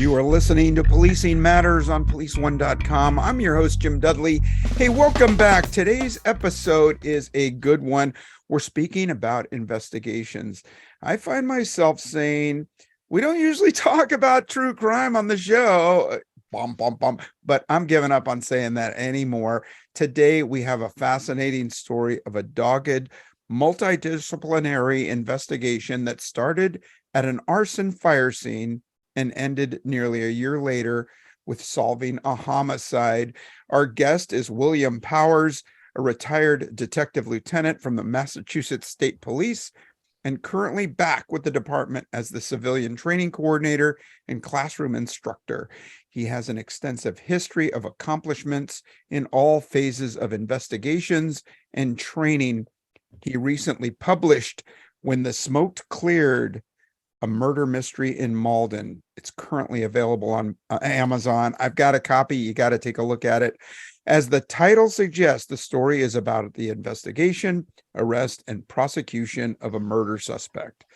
You are listening to Policing Matters on policeone.com. I'm your host, Jim Dudley. Hey, welcome back. Today's episode is a good one. We're speaking about investigations. I find myself saying, we don't usually talk about true crime on the show, but I'm giving up on saying that anymore. Today, we have a fascinating story of a dogged, multidisciplinary investigation that started at an arson fire scene and ended nearly a year later with solving a homicide. Our guest is William Powers, a retired detective lieutenant from the Massachusetts State Police and currently back with the department as the civilian training coordinator and classroom instructor. He has an extensive history of accomplishments in all phases of investigations and training. He recently published When the Smoke Cleared, a murder mystery in Malden. It's currently available on Amazon. I've got a copy. You got to take a look at it. As the title suggests, the story is about the investigation, arrest, and prosecution of a murder suspect.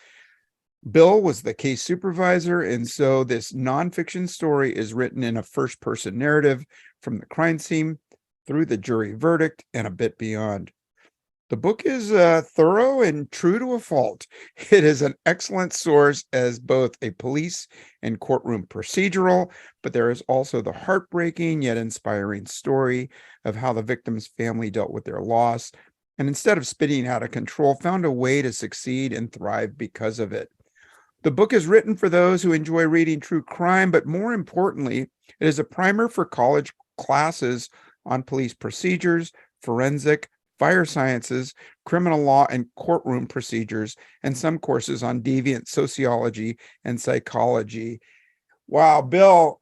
Bill was the case supervisor, and so this nonfiction story is written in a first-person narrative from the crime scene through the jury verdict and a bit beyond. The book is thorough and true to a fault. It is an excellent source as both a police and courtroom procedural, but there is also the heartbreaking yet inspiring story of how the victim's family dealt with their loss, and instead of spinning out of control, found a way to succeed and thrive because of it. The book is written for those who enjoy reading true crime, but more importantly, it is a primer for college classes on police procedures, forensic, fire sciences, criminal law, and courtroom procedures, and some courses on deviant sociology and psychology. Wow, Bill,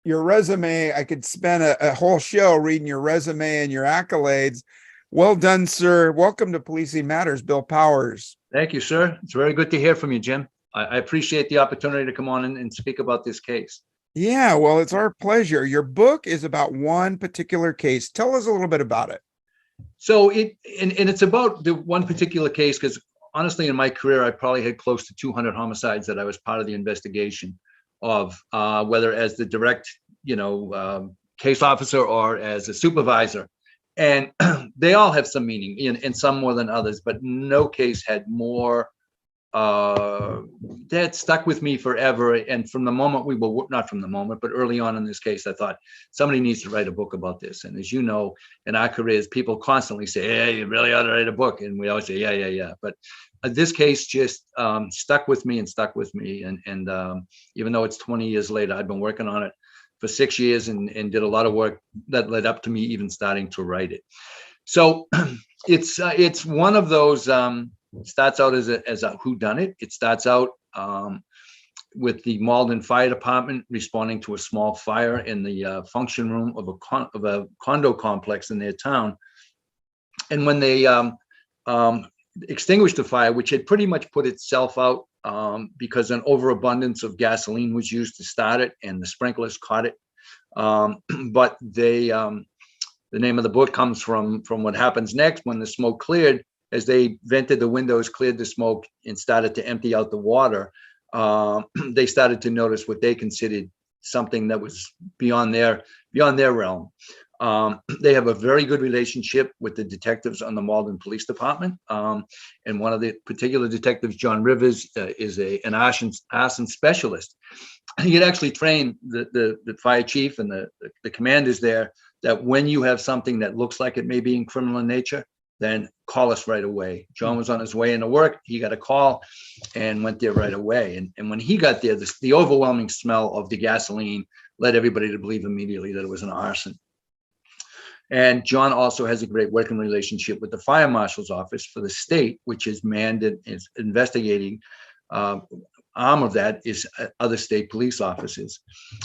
your resume, I could spend a whole show reading your resume and your accolades. Well done, sir. Welcome to Policing Matters, Bill Powers. Thank you, sir. It's very good to hear from you, Jim. I appreciate the opportunity to come on and speak about this case. Yeah, well, it's our pleasure. Your book is about one particular case. Tell us a little bit about it. So it's about the one particular case, because honestly, in my career, I probably had close to 200 homicides that I was part of the investigation of, whether as the direct, case officer or as a supervisor. And they all have some meaning, and some more than others, but no case had more that stuck with me forever. And from the moment not from the moment, but early on in this case, I thought somebody needs to write a book about this. And as you know, in our careers, people constantly say, "Hey, you really ought to write a book." And we always say, yeah. But this case just stuck with me. And even though it's 20 years later, I've been working on it for 6 years and did a lot of work that led up to me even starting to write it. So it's one of those. Starts out as a whodunit. It starts out with the Malden Fire Department responding to a small fire in the function room of a condo complex in their town. And when they extinguished the fire, which had pretty much put itself out because an overabundance of gasoline was used to start it, and the sprinklers caught it. But the name of the book comes from what happens next when the smoke cleared. As they vented the windows, cleared the smoke, and started to empty out the water, they started to notice what they considered something that was beyond their realm. They have a very good relationship with the detectives on the Malden Police Department, and one of the particular detectives, John Rivers, is an arson specialist. He had actually trained the fire chief and the commanders there that when you have something that looks like it may be in criminal nature, then call us right away. John was on his way into work. He got a call and went there right away. And when he got there, the overwhelming smell of the gasoline led everybody to believe immediately that it was an arson. And John also has a great working relationship with the fire marshal's office for the state, which is manned and is investigating. Arm of that is other state police offices.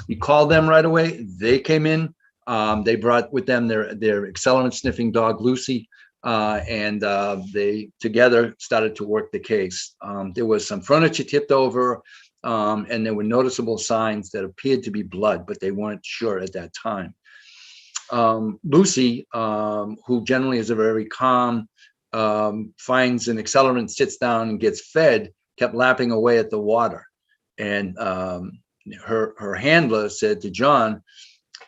He called them right away. They came in. They brought with them their accelerant sniffing dog, Lucy. And they together started to work the case. There was some furniture tipped over, and there were noticeable signs that appeared to be blood, but they weren't sure at that time. Lucy, who generally is a very calm, finds an accelerant, sits down and gets fed, kept lapping away at the water. And her handler said to John,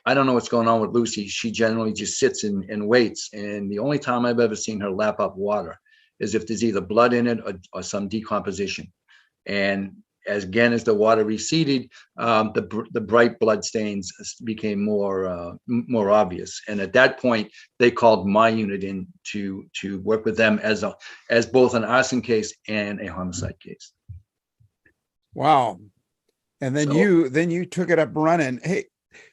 I don't know what's going on with Lucy. She generally just sits and waits. And the only time I've ever seen her lap up water is if there's either blood in it or some decomposition. And as the water receded, the bright blood stains became more obvious. And at that point, they called my unit in to work with them as both an arson case and a homicide case. Wow. And then you took it up running. Hey,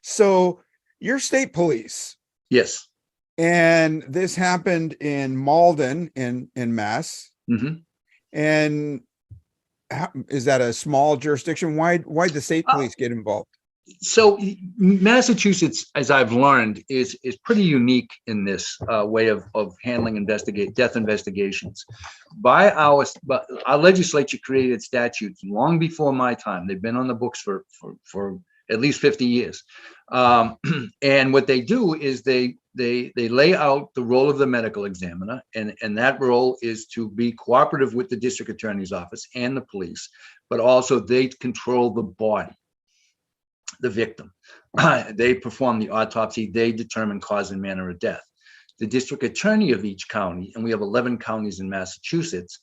so you're state police. Yes. And this happened in Malden in Mass. Mm-hmm. And is that a small jurisdiction? Why'd the state police get involved? So Massachusetts, as I've learned, is pretty unique in this way of handling death investigations. But our legislature created statutes long before my time. They've been on the books for at least 50 years. And what they do is they lay out the role of the medical examiner, and that role is to be cooperative with the district attorney's office and the police, but also they control the body, the victim. They perform the autopsy, they determine cause and manner of death. The district attorney of each county, and we have 11 counties in Massachusetts,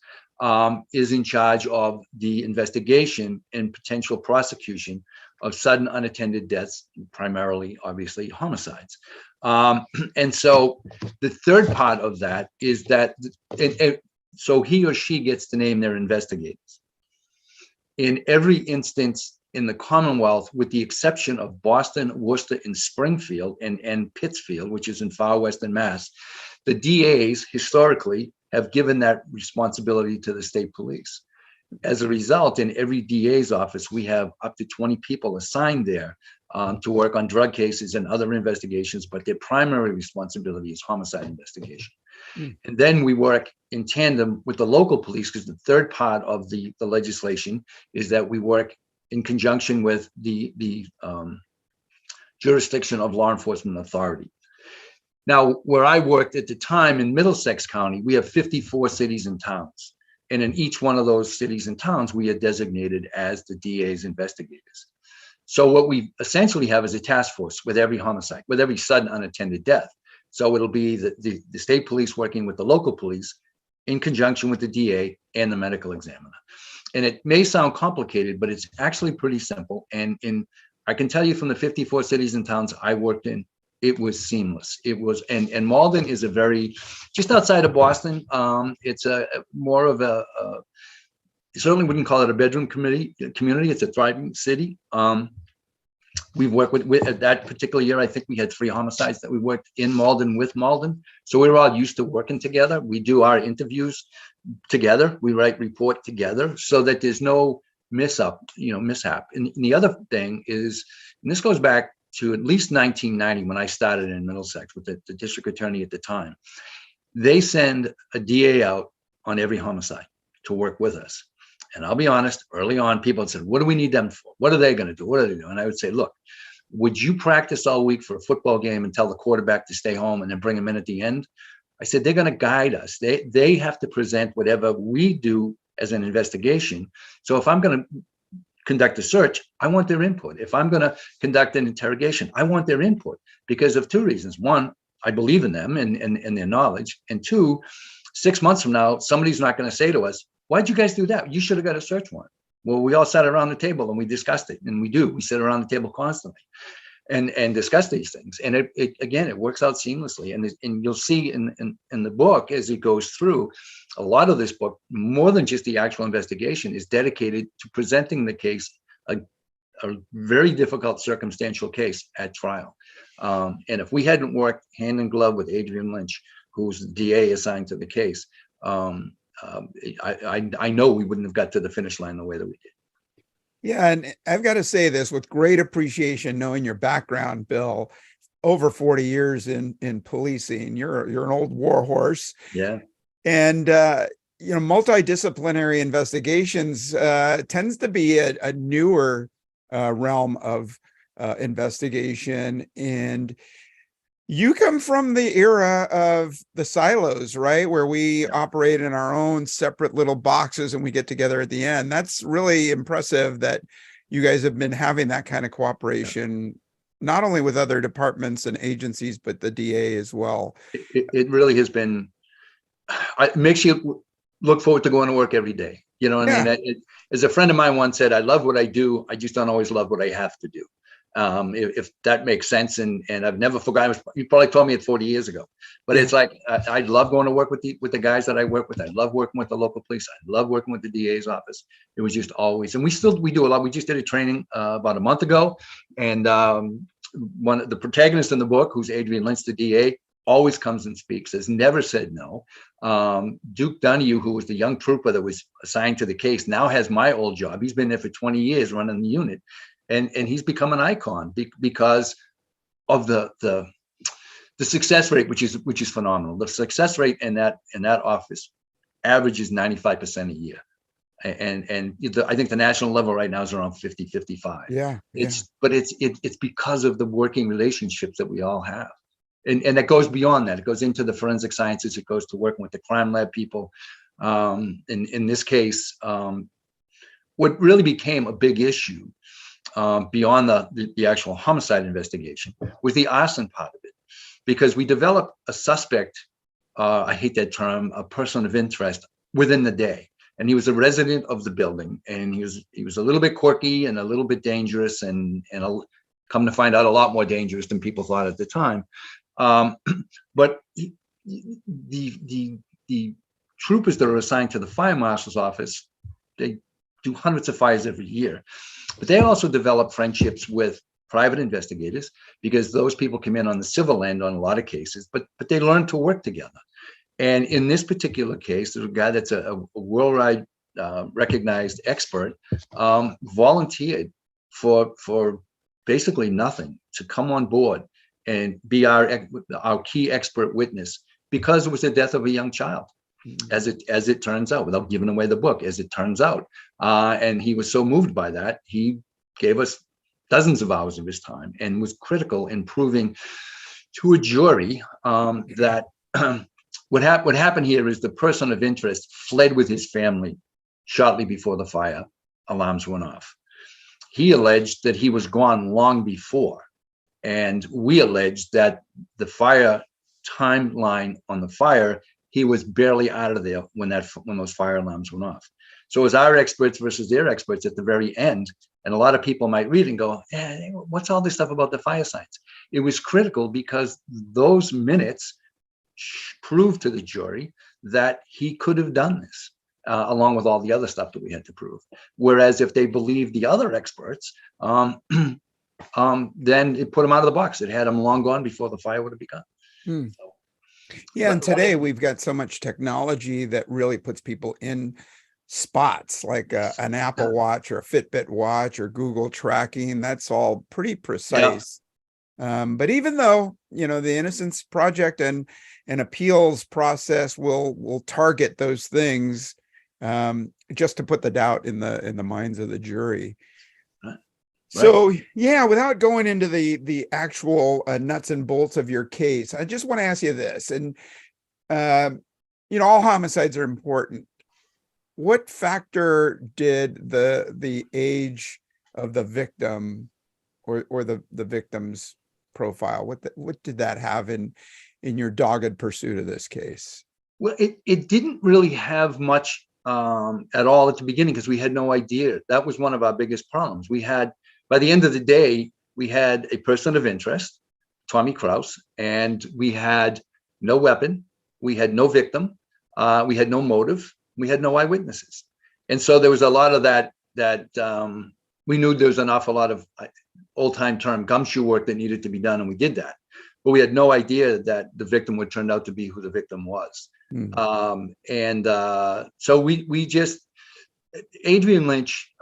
is in charge of the investigation and potential prosecution of sudden unattended deaths, primarily, obviously, homicides. And so the third part of that is that, so he or she gets to name their investigators. In every instance in the Commonwealth, with the exception of Boston, Worcester, and Springfield, and Pittsfield, which is in far western Mass, the DAs historically have given that responsibility to the state police. As a result, in every DA's office, we have up to 20 people assigned there to work on drug cases and other investigations, but their primary responsibility is homicide investigation. And then we work in tandem with the local police, because the third part of the legislation is that we work in conjunction with the jurisdiction of law enforcement authority. Now, where I worked at the time in Middlesex County, we have 54 cities and towns. And in each one of those cities and towns, we are designated as the DA's investigators. So what we essentially have is a task force with every homicide, with every sudden unattended death. So it'll be the state police working with the local police in conjunction with the DA and the medical examiner. And it may sound complicated, but it's actually pretty simple. And I can tell you from the 54 cities and towns I worked in, it was seamless. It was, and Malden is a very, just outside of Boston. It's a more of a, certainly wouldn't call it a bedroom community. It's a thriving city. We've worked with that particular year, I think we had 3 homicides that we worked in Malden with Malden. So we were all used to working together. We do our interviews together. We write report together so that there's no mishap. And the other thing is, and this goes back to at least 1990 when I started in Middlesex with the district attorney at the time. They send a DA out on every homicide to work with us. And I'll be honest, early on, people had said, what do we need them for? What are they going to do? What are they doing? And I would say, look, would you practice all week for a football game and tell the quarterback to stay home and then bring him in at the end? I said, they're going to guide us. They have to present whatever we do as an investigation. So if I'm going to conduct a search, I want their input. If I'm going to conduct an interrogation, I want their input because of 2 reasons. 1, I believe in them and their knowledge. And 2, 6 months from now, somebody's not going to say to us, why'd you guys do that? You should have got a search warrant. Well, we all sat around the table and we discussed it, and we sit around the table constantly and discuss these things. And it works out seamlessly. And you'll see in the book, as it goes through, a lot of this book, more than just the actual investigation, is dedicated to presenting the case, a very difficult circumstantial case at trial. And if we hadn't worked hand in glove with Adrian Lynch, who's the DA assigned to the case, I know we wouldn't have got to the finish line the way that we did. Yeah, and I've got to say this with great appreciation, knowing your background, Bill, over 40 years in policing. You're an old war horse. Yeah. And multidisciplinary investigations tends to be a newer realm of investigation. And you come from the era of the silos, right? Where we operate in our own separate little boxes and we get together at the end. That's really impressive that you guys have been having that kind of cooperation, not only with other departments and agencies, but the DA as well. It really has been, it makes you look forward to going to work every day. You know what I mean? As a friend of mine once said, I love what I do. I just don't always love what I have to do. If that makes sense. And I've never forgotten, you probably told me it 40 years ago, but it's like, I love going to work with the guys that I work with. I love working with the local police. I love working with the DA's office. It was just always, and we do a lot. We just did a training about a month ago. And one of the protagonists in the book, who's Adrian Lynch, the DA, always comes and speaks, has never said no. Duke Donahue, who was the young trooper that was assigned to the case, now has my old job. He's been there for 20 years running the unit. And he's become an icon because of the success rate, which is phenomenal. The success rate in that office averages 95% a year. And I think the national level right now is around 50, 55. But it's because of the working relationships that we all have. And that goes beyond that. It goes into the forensic sciences. It goes to working with the crime lab people. In this case, what really became a big issue beyond the actual homicide investigation was the arson part of it, because we developed a suspect, I hate that term, a person of interest within the day. And he was a resident of the building, and he was a little bit quirky and a little bit dangerous, and come to find out a lot more dangerous than people thought at the time. But the troopers that are assigned to the fire marshal's office, they do hundreds of fires every year. But they also develop friendships with private investigators, because those people come in on the civil end on a lot of cases, but they learn to work together. And in this particular case, there's a guy that's a worldwide recognized expert, volunteered for basically nothing to come on board and be our key expert witness, because it was the death of a young child. As it turns out, without giving away the book, as it turns out. And he was so moved by that, he gave us dozens of hours of his time and was critical in proving to a jury that what happened here is the person of interest fled with his family shortly before the fire alarms went off. He alleged that he was gone long before, and we alleged that the fire timeline on the fire, he was barely out of there when those fire alarms went off. So it was our experts versus their experts at the very end. And a lot of people might read and go, what's all this stuff about the fire signs? It was critical because those minutes proved to the jury that he could have done this, along with all the other stuff that we had to prove. Whereas if they believed the other experts, then it put him out of the box. It had him long gone before the fire would have begun. So, yeah, and today we've got so much technology that really puts people in spots, like an Apple Watch or a Fitbit watch or Google tracking. That's all pretty precise. But even though, the Innocence Project and an appeals process will target those things, just to put the doubt in the minds of the jury. So, without going into the actual nuts and bolts of your case, I just want to ask you this. And, all homicides are important. What factor did the age of the victim or the victim's profile, what did that have in your dogged pursuit of this case? Well, it didn't really have much at all at the beginning, because we had no idea. That was one of our biggest problems. By the end of the day, we had a person of interest, Tommy Kraus, and we had no weapon, we had no victim, we had no motive, we had no eyewitnesses. And so there was a lot of that we knew there was an awful lot of old-time term gumshoe work that needed to be done, and we did that. But we had no idea that the victim would turn out to be who the victim was. So we just, Adrian Lynch,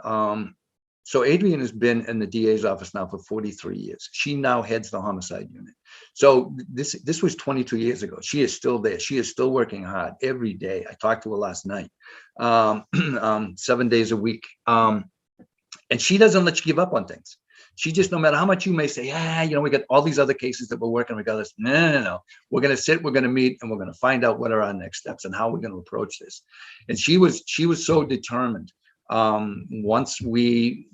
so Adrian has been in the DA's office now for 43 years. She now heads the homicide unit. So this was 22 years ago. She is still there. She is still working hard every day. I talked to her last night, 7 days a week. And she doesn't let you give up on things. She just, no matter how much you may say, we got all these other cases that we're working regardless. No. We're going to sit, we're going to meet, and we're going to find out what are our next steps and how we're going to approach this. And she was so determined Once we,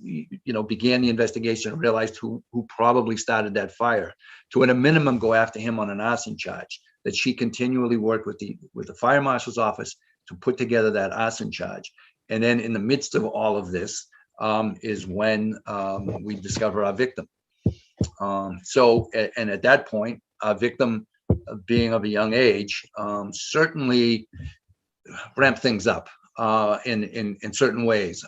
began the investigation and realized who probably started that fire, to at a minimum go after him on an arson charge, that she continually worked with the fire marshal's office to put together that arson charge. And then in the midst of all of this is when we discover our victim. And at that point, our victim, being of a young age, certainly ramped things up in certain ways.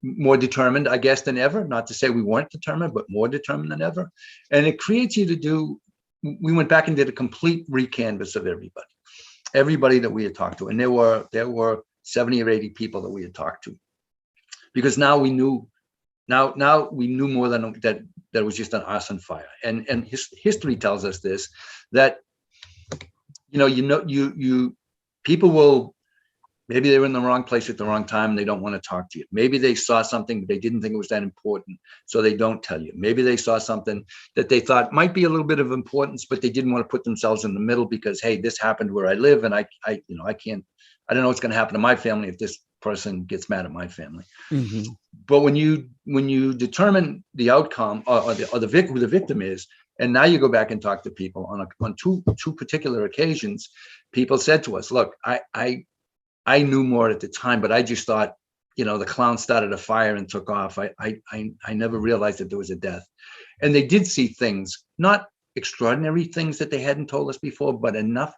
More determined, I guess, than ever. Not to say we weren't determined, but more determined than ever. And it creates you to do. We went back and did a complete recanvass of everybody that we had talked to, and there were 70 or 80 people that we had talked to, because now we knew. Now we knew more than that it was just an arson fire, and history tells us this, that people will, maybe they were in the wrong place at the wrong time and they don't want to talk to you. Maybe they saw something but they didn't think it was that important, so they don't tell you. Maybe they saw something that they thought might be a little bit of importance, but they didn't want to put themselves in the middle because, hey, this happened where I live, and I don't know what's going to happen to my family if this person gets mad at my family. Mm-hmm. But when you determine the outcome or who the victim is, and now you go back and talk to people on two particular occasions, people said to us, look, I knew more at the time, but I just thought, the clown started a fire and took off. I never realized that there was a death. And they did see things, not extraordinary things that they hadn't told us before, but enough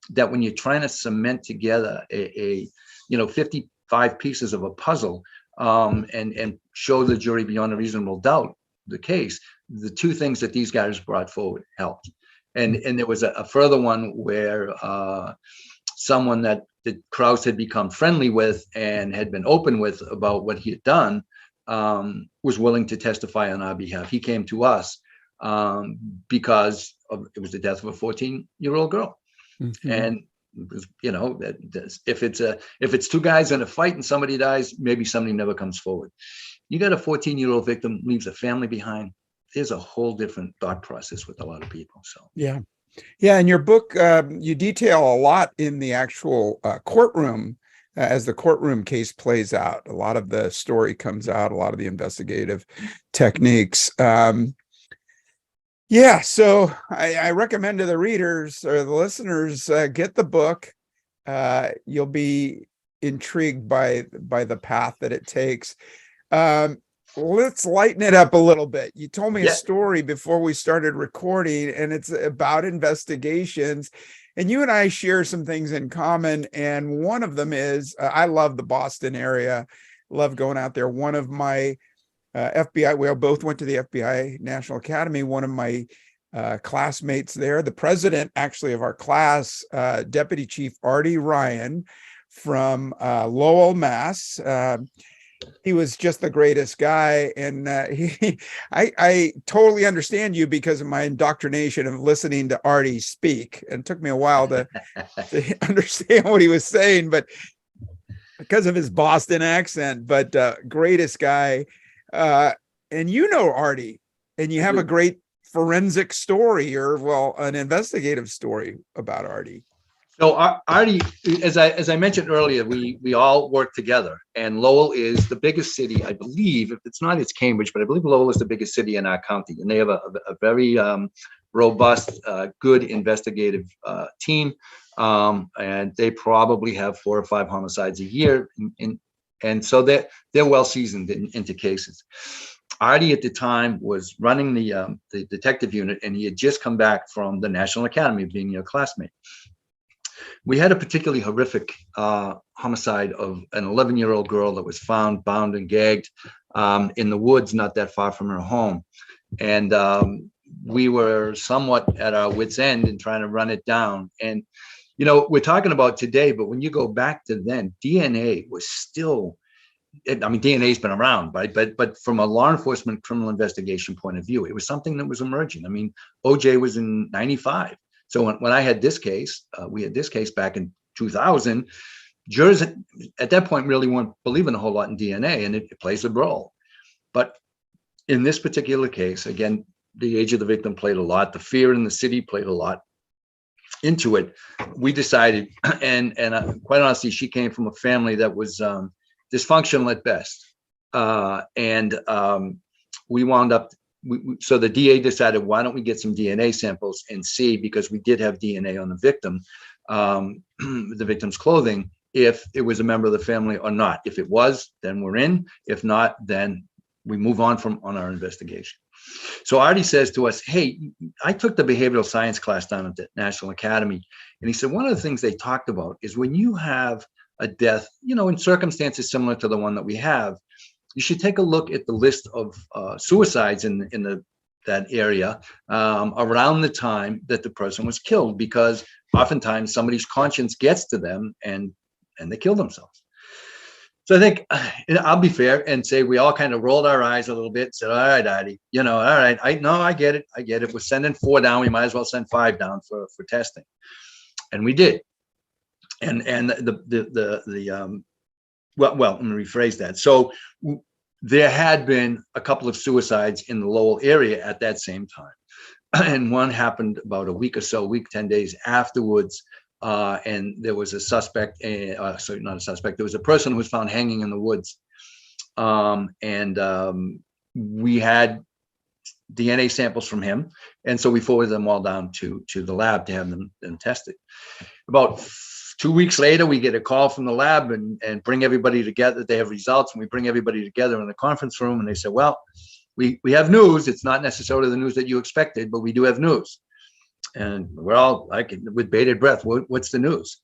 that when you're trying to cement together a 55 pieces of a puzzle, and show the jury beyond a reasonable doubt the case, the two things that these guys brought forward helped. And there was a further one where someone that Krause had become friendly with and had been open with about what he had done was willing to testify on our behalf. He came to us because it was the death of a 14-year-old girl. Mm-hmm. And if it's two guys in a fight and somebody dies, maybe somebody never comes forward. You got a 14-year-old victim, leaves a family behind. There's a whole different thought process with a lot of people. So yeah. In your book, you detail a lot in the actual courtroom as the courtroom case plays out. A lot of the story comes out, a lot of the investigative techniques. So I recommend to the readers or the listeners, get the book. You'll be intrigued by the path that it takes. Let's lighten it up a little bit. You told me a story before we started recording, and it's about investigations. And you and I share some things in common. And one of them is I love the Boston area, love going out there. One of my FBI, we both went to the FBI National Academy. One of my classmates there, the president actually of our class, Deputy Chief Artie Ryan from Lowell, Mass. He was just the greatest guy. And I totally understand you because of my indoctrination of listening to Artie speak. And it took me a while to understand what he was saying, but because of his Boston accent, but greatest guy. And Artie, and you have a great forensic story, or an investigative story about Artie. So Artie, as I mentioned earlier, we all work together, and Lowell is the biggest city, I believe. If it's not, it's Cambridge, but I believe Lowell is the biggest city in our county, and they have a very robust, good investigative team, and they probably have 4 or 5 homicides a year, and so they're well seasoned into cases. Artie at the time was running the detective unit, and he had just come back from the National Academy, being your classmate. We had a particularly horrific homicide of an 11-year-old girl that was found bound and gagged in the woods not that far from her home. And we were somewhat at our wits' end in trying to run it down. And, we're talking about today, but when you go back to then, DNA was still, DNA's been around, right? But from a law enforcement criminal investigation point of view, it was something that was emerging. OJ was in 95. So when I had this case, we had this case back in 2000, jurors at that point really weren't believing a whole lot in DNA, and it plays a role. But in this particular case, again, the age of the victim played a lot. The fear in the city played a lot into it. We decided, and quite honestly, she came from a family that was dysfunctional at best. We wound up, so the DA decided, why don't we get some DNA samples and see, because we did have DNA on the victim, the victim's clothing, if it was a member of the family or not. If it was, then we're in. If not, then we move on on our investigation. So Artie says to us, hey, I took the behavioral science class down at the National Academy. And he said, one of the things they talked about is when you have a death, in circumstances similar to the one that we have, you should take a look at the list of suicides in that area around the time that the person was killed, because oftentimes somebody's conscience gets to them and they kill themselves. So I think I'll be fair and say we all kind of rolled our eyes a little bit, said, all right, Artie, all right. I get it. We're sending 4 down. We might as well send 5 down for testing. And we did. And let me rephrase that. So there had been a couple of suicides in the Lowell area at that same time. And one happened about a week or so, 10 days afterwards. And there was a suspect, sorry, not a suspect, there was a person who was found hanging in the woods. We had DNA samples from him. And so we forwarded them all down to the lab to have them tested. About 2 weeks later, we get a call from the lab and bring everybody together. They have results, and we bring everybody together in the conference room, and they say, well, we have news. It's not necessarily the news that you expected, but we do have news. And we're all like with bated breath. What's the news?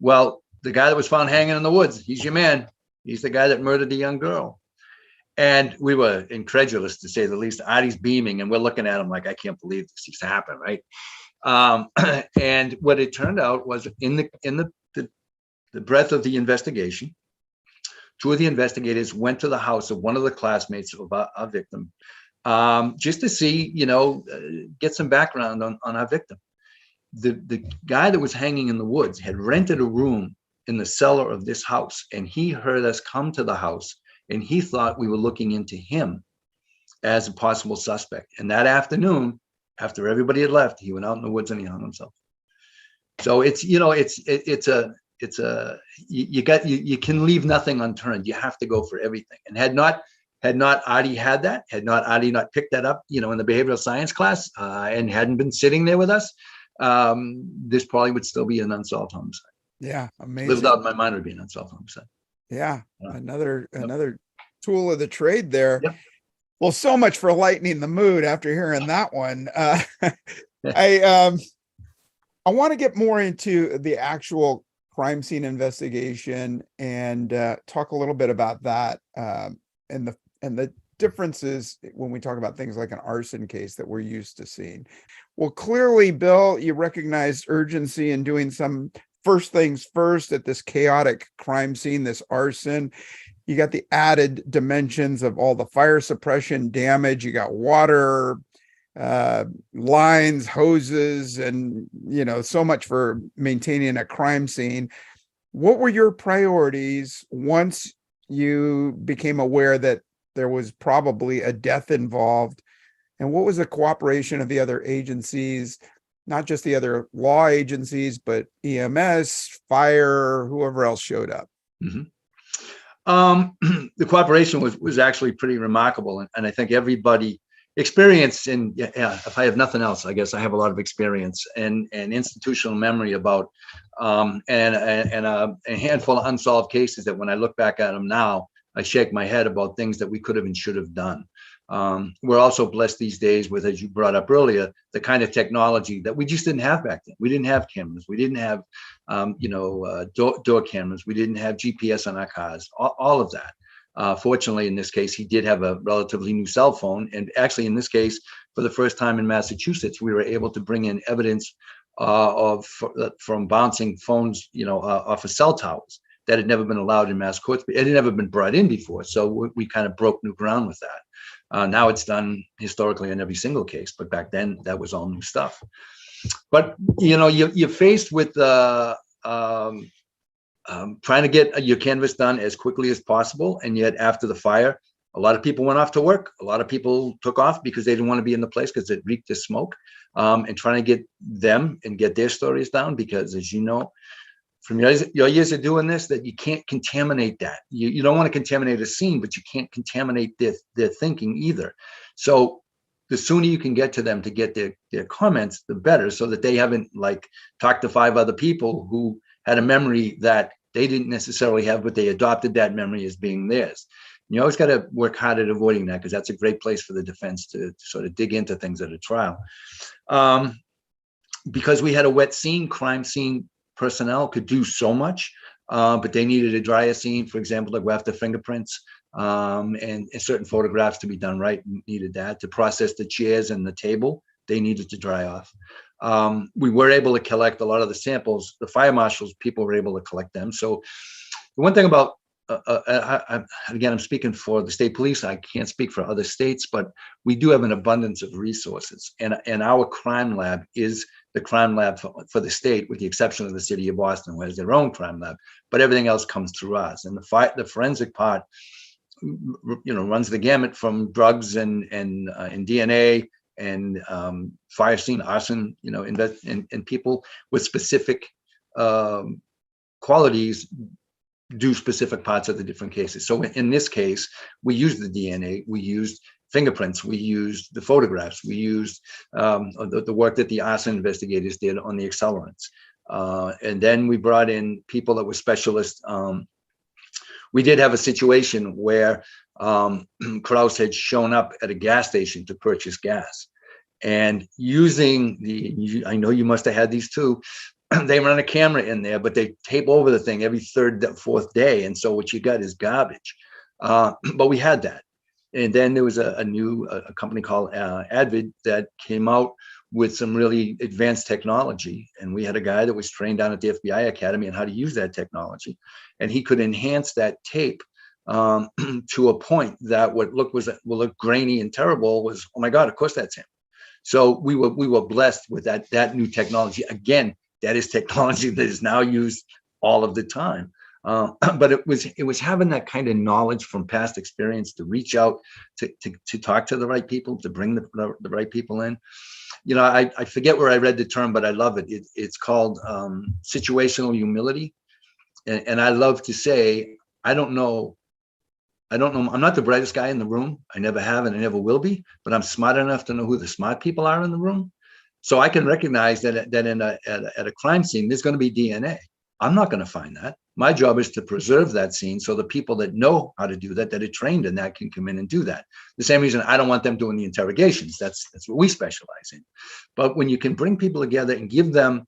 Well, the guy that was found hanging in the woods, he's your man. He's the guy that murdered the young girl. And we were incredulous, to say the least. Artie's beaming, and we're looking at him like, I can't believe this has happened, right? And what it turned out was in the breadth of the investigation, 2 of the investigators went to the house of one of the classmates of our victim, just to see, get some background on our victim. The guy that was hanging in the woods had rented a room in the cellar of this house, and he heard us come to the house, and he thought we were looking into him as a possible suspect. And that afternoon, after everybody had left, he went out in the woods and he hung himself. So it's, you can leave nothing unturned. You have to go for everything. And had not Artie had that, had not Artie not picked that up, in the behavioral science class, and hadn't been sitting there with us, this probably would still be an unsolved homicide. Yeah, amazing. Lived out in my mind, would be an unsolved homicide. Yeah, another tool of the trade there. Yep. Well, so much for lightening the mood after hearing that one. I want to get more into the actual crime scene investigation and talk a little bit about that and the differences when we talk about things like an arson case that we're used to seeing. Well, clearly, Bill, you recognized urgency in doing some first things first at this chaotic crime scene, this arson. You got the added dimensions of all the fire suppression damage. You got water, lines, hoses, and, so much for maintaining a crime scene. What were your priorities once you became aware that there was probably a death involved? And what was the cooperation of the other agencies, not just the other law agencies, but EMS, fire, whoever else showed up? Mm-hmm. The cooperation was actually pretty remarkable, and I think everybody experienced, and if I have nothing else, I guess I have a lot of experience and institutional memory about and a handful of unsolved cases that when I look back at them now, I shake my head about things that we could have and should have done. We're also blessed these days with, as you brought up earlier, the kind of technology that we just didn't have back then. We didn't have cameras. We didn't have, door cameras. We didn't have GPS on our cars, all of that. Fortunately, in this case, he did have a relatively new cell phone. And actually, in this case, for the first time in Massachusetts, we were able to bring in evidence from bouncing phones, off of cell towers that had never been allowed in mass courts. It had never been brought in before. So we kind of broke new ground with that. Now it's done historically in every single case, but back then that was all new stuff. But you're faced with trying to get your canvas done as quickly as possible, and yet after the fire, a lot of people went off to work. A lot of people took off because they didn't want to be in the place because it reeked of smoke. And trying to get them and get their stories down, because as you know, from your years of doing this, that you can't contaminate that. You don't want to contaminate a scene, but you can't contaminate their thinking either. So the sooner you can get to them to get their comments, the better, so that they haven't like talked to 5 other people who had a memory that they didn't necessarily have, but they adopted that memory as being theirs. You always got to work hard at avoiding that, because that's a great place for the defense to sort of dig into things at a trial. Because we had a wet scene, crime scene personnel could do so much, but they needed a drier scene, for example, to go after fingerprints, and certain photographs to be done right, needed that. To process the chairs and the table, they needed to dry off. We were able to collect a lot of the samples. The fire marshals, people were able to collect them. So the one thing about, again, I'm speaking for the state police, I can't speak for other states, but we do have an abundance of resources. And our crime lab is the crime lab for the state, with the exception of the city of Boston, who has their own crime lab, but everything else comes through us. And the forensic part, runs the gamut from drugs and DNA and fire scene, arson, and people with specific qualities do specific parts of the different cases. So in this case, we used the DNA, we used fingerprints, we used the photographs, we used the work that the arson investigators did on the accelerants. And then we brought in people that were specialists. We did have a situation where Kraus had shown up at a gas station to purchase gas, and using I know you must have had these too, they run a camera in there, but they tape over the thing every 3rd, 4th day. And so what you got is garbage. But we had that. And then there was a new company called Advid that came out with some really advanced technology. And we had a guy that was trained down at the FBI Academy on how to use that technology. And he could enhance that tape to a point that what look grainy and terrible was, oh my God, of course that's him. So we were blessed with that new technology. Again, that is technology that is now used all of the time. But it was having that kind of knowledge from past experience to reach out to talk to the right people, to bring the right people in. I forget where I read the term, but I love it. It's called situational humility. And I love to say, I don't know. I'm not the brightest guy in the room. I never have, and I never will be, but I'm smart enough to know who the smart people are in the room. So I can recognize that at a crime scene, there's going to be DNA. I'm not going to find that. My job is to preserve that scene so the people that know how to do that are trained in that, can come in and do that. The same reason I don't want them doing the interrogations. That's what we specialize in. But when you can bring people together and give them,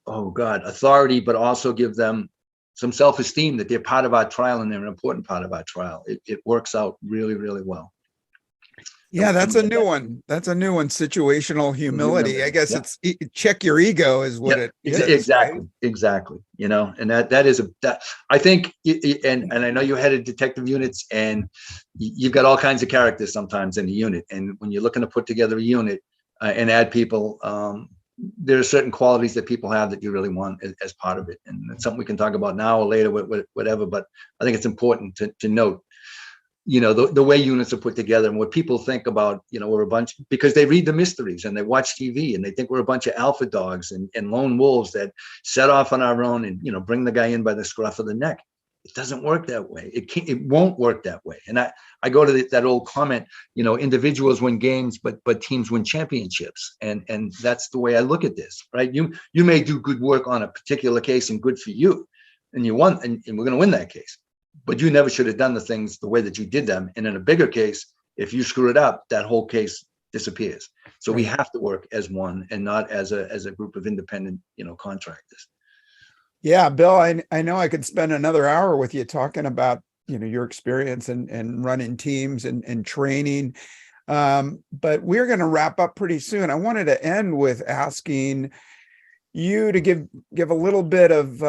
authority, but also give them some self-esteem that they're part of our trial and they're an important part of our trial, it works out really, really well. Yeah, that's a new one. That's a new one. Situational humility. I guess it's check your ego is what it is. Exactly. Right? Exactly. And that is I think, and I know you headed detective units, and you've got all kinds of characters sometimes in the unit. And when you're looking to put together a unit and add people, there are certain qualities that people have that you really want as part of it. And it's something we can talk about now or later, whatever. But I think it's important to note, the way units are put together and what people think about, we're a bunch, because they read the mysteries and they watch TV and they think we're a bunch of alpha dogs and lone wolves that set off on our own and, bring the guy in by the scruff of the neck. It doesn't work that way. It won't work that way. And I go to that old comment, individuals win games, but teams win championships. And that's the way I look at this, right? You may do good work on a particular case and good for you, and you won, and we're going to win that case. But you never should have done the things the way that you did them. And in a bigger case, if you screw it up, that whole case disappears. So we have to work as one and not as a group of independent, contractors. Yeah, Bill, I know I could spend another hour with you talking about, your experience and running teams and training. But we're going to wrap up pretty soon. I wanted to end with asking you to give a little bit of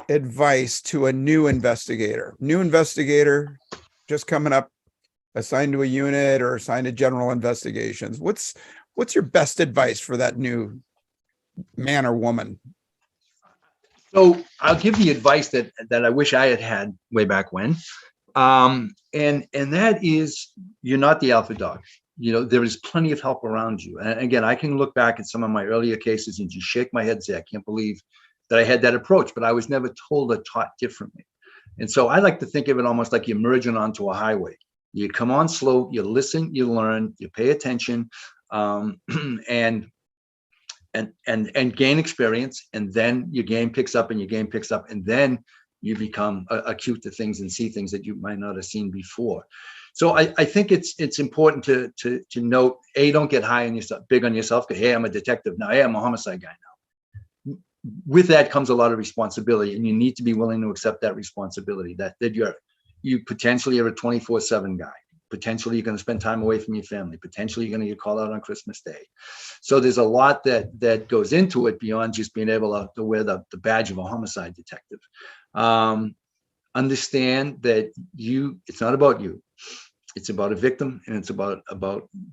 advice to a new investigator just coming up, assigned to a unit or assigned to general investigations. What's your best advice for that new man or woman? So I'll give the advice that I wish I had way back when. And that is, you're not the alpha dog. There is plenty of help around you. And again, I can look back at some of my earlier cases and just shake my head and say, I can't believe that I had that approach, but I was never told or taught differently. And so I like to think of it almost like you're merging onto a highway. You come on slow, you listen, you learn, you pay attention, and gain experience, and then your game picks up, and then you become acute to things and see things that you might not have seen before. So I think it's important to note, don't get high on yourself, big on yourself. Hey, I'm a detective now. Hey, I'm a homicide guy now. With that comes a lot of responsibility, and you need to be willing to accept that responsibility. That you potentially are a 24/7 guy. Potentially you're going to spend time away from your family. Potentially you're going to get called out on Christmas Day. So there's a lot that goes into it beyond just being able to wear the badge of a homicide detective. Understand that it's not about you. It's about a victim, and it's about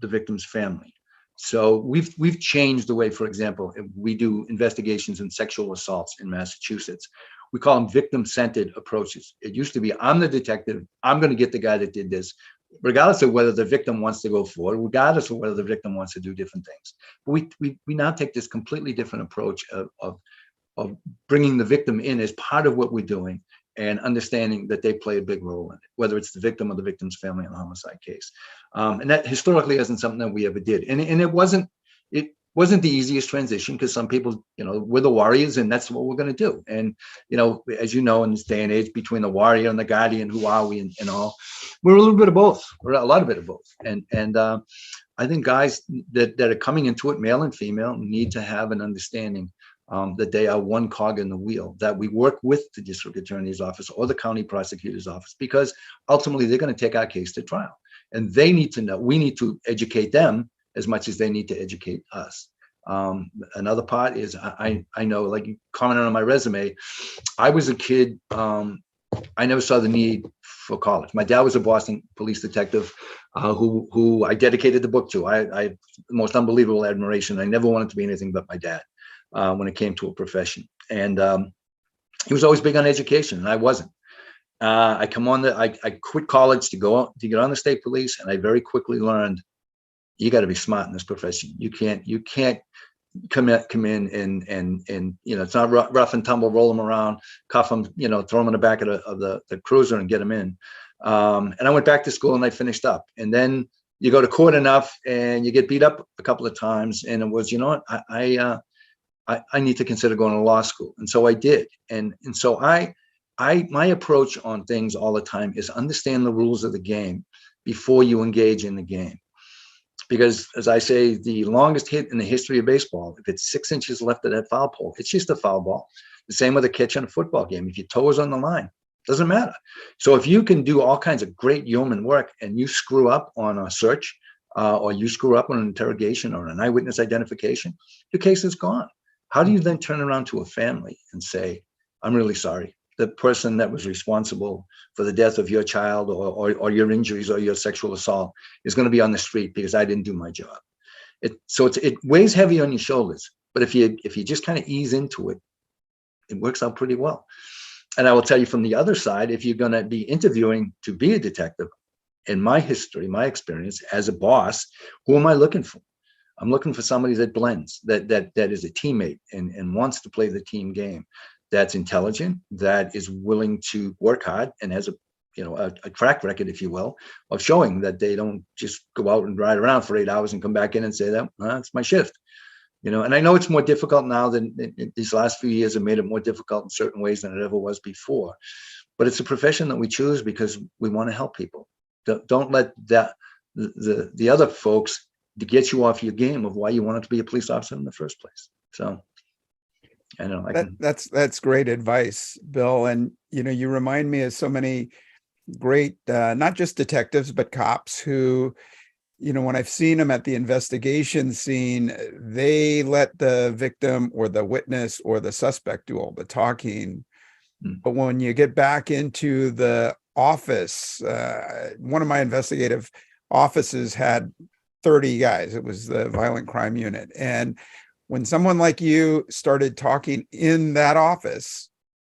the victim's family. So we've changed the way, for example, we do investigations in sexual assaults in Massachusetts. We call them victim-centered approaches. It used to be, I'm the detective, I'm going to get the guy that did this, regardless of whether the victim wants to go forward, regardless of whether the victim wants to do different things. But we now take this completely different approach of bringing the victim in as part of what we're doing, and understanding that they play a big role in it, whether it's the victim or the victim's family in a homicide case. And that historically isn't something that we ever did. And it wasn't the easiest transition, because some people, we're the warriors and that's what we're going to do. And, as you know, in this day and age, between the warrior and the guardian, who are we and all, we're a little bit of both. We're a lot of bit of both. And I think guys that are coming into it, male and female, need to have an understanding that they are one cog in the wheel, that we work with the district attorney's office or the county prosecutor's office, because ultimately they're going to take our case to trial, and they need to know. We need to educate them as much as they need to educate us. Another part is I know, like you commented on my resume, I was a kid. I never saw the need for college. My dad was a Boston police detective who I dedicated the book to. I the most unbelievable admiration. I never wanted to be anything but my dad when it came to a profession. And he was always big on education, and I wasn't. I quit college to get on the state police, and I very quickly learned you got to be smart in this profession. You can't come in and it's not rough and tumble, roll them around, cuff them, throw them in the back of the cruiser and get them in. And I went back to school and I finished up. And then you go to court enough and you get beat up a couple of times, and it was, I need to consider going to law school. And so I did. And so my approach on things all the time is understand the rules of the game before you engage in the game. Because, as I say, the longest hit in the history of baseball, if it's 6 inches left of that foul pole, it's just a foul ball. The same with a catch in a football game. If your toe is on the line, doesn't matter. So if you can do all kinds of great yeoman work and you screw up on a search or you screw up on an interrogation or an eyewitness identification, your case is gone. How do you then turn around to a family and say, I'm really sorry. The person that was responsible for the death of your child or your injuries or your sexual assault is going to be on the street because I didn't do my job. It weighs heavy on your shoulders, but if you just kind of ease into it, it works out pretty well. And I will tell you from the other side, if you're going to be interviewing to be a detective, in my history, my experience as a boss, who am I looking for? I'm looking for somebody that blends, that is a teammate and wants to play the team game. That's intelligent, that is willing to work hard, and has a track record, if you will, of showing that they don't just go out and ride around for 8 hours and come back in and say that it's my shift. And I know it's more difficult now than these last few years have made it more difficult in certain ways than it ever was before. But it's a profession that we choose because we want to help people. Don't let the other folks to get you off your game of why you wanted to be a police officer in the first place. So I know that's great advice, Bill. And you remind me of so many great not just detectives but cops who, when I've seen them at the investigation scene, they let the victim or the witness or the suspect do all the talking. But when you get back into the office, one of my investigative offices had 30 guys. It was the violent crime unit. And when someone like you started talking in that office,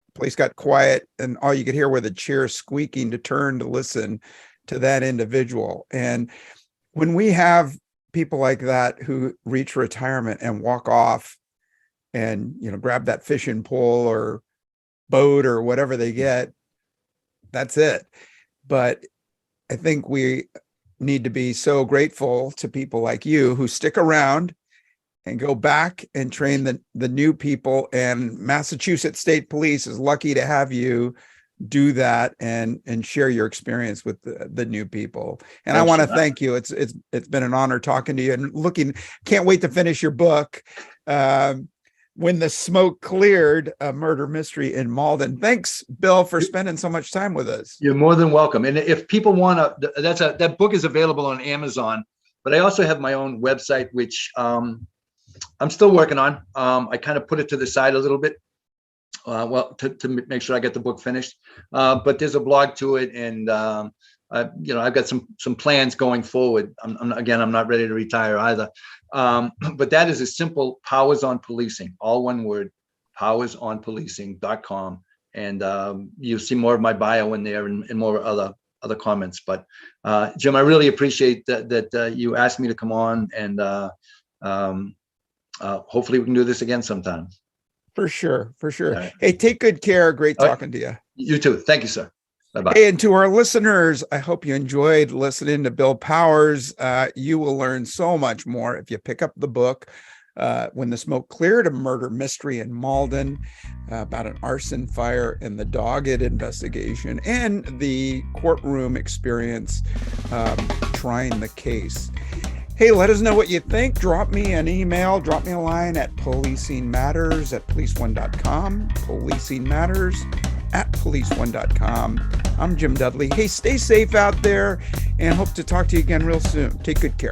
the place got quiet and all you could hear were the chairs squeaking to turn to listen to that individual. And when we have people like that who reach retirement and walk off, and, grab that fishing pole or boat or whatever they get. That's it. But I think we need to be so grateful to people like you who stick around and go back and train the new people. And Massachusetts State Police is lucky to have you do that and share your experience with the new people. And I want to thank you. It's been an honor talking to you, and can't wait to finish your book. When the Smoke Cleared, a murder mystery in Malden. Thanks, Bill, for spending so much time with us. You're more than welcome. And if people want to, that book is available on Amazon, but I also have my own website, which I'm still working on. I kind of put it to the side a little bit, to make sure I get the book finished. But there's a blog to it, and I've got some plans going forward. I'm not ready to retire either. But that is a simple Powers on Policing, all one word, powersonpolicing.com. And you'll see more of my bio in there and more other comments. But Jim, I really appreciate that you asked me to come on, and hopefully we can do this again sometime. For sure. Right. Hey, take good care. Great talking to you. You too. Thank you, sir. Bye-bye. Hey, and to our listeners, I hope you enjoyed listening to Bill Powers. You will learn so much more if you pick up the book, When the Smoke Cleared, a murder mystery in Malden, about an arson fire and the dogged investigation and the courtroom experience trying the case. Hey, let us know what you think. Drop me an email, drop me a line at policingmatters@policeone.com, policingmatters@policeone.com. I'm Jim Dudley. Hey, stay safe out there, and hope to talk to you again real soon. Take good care.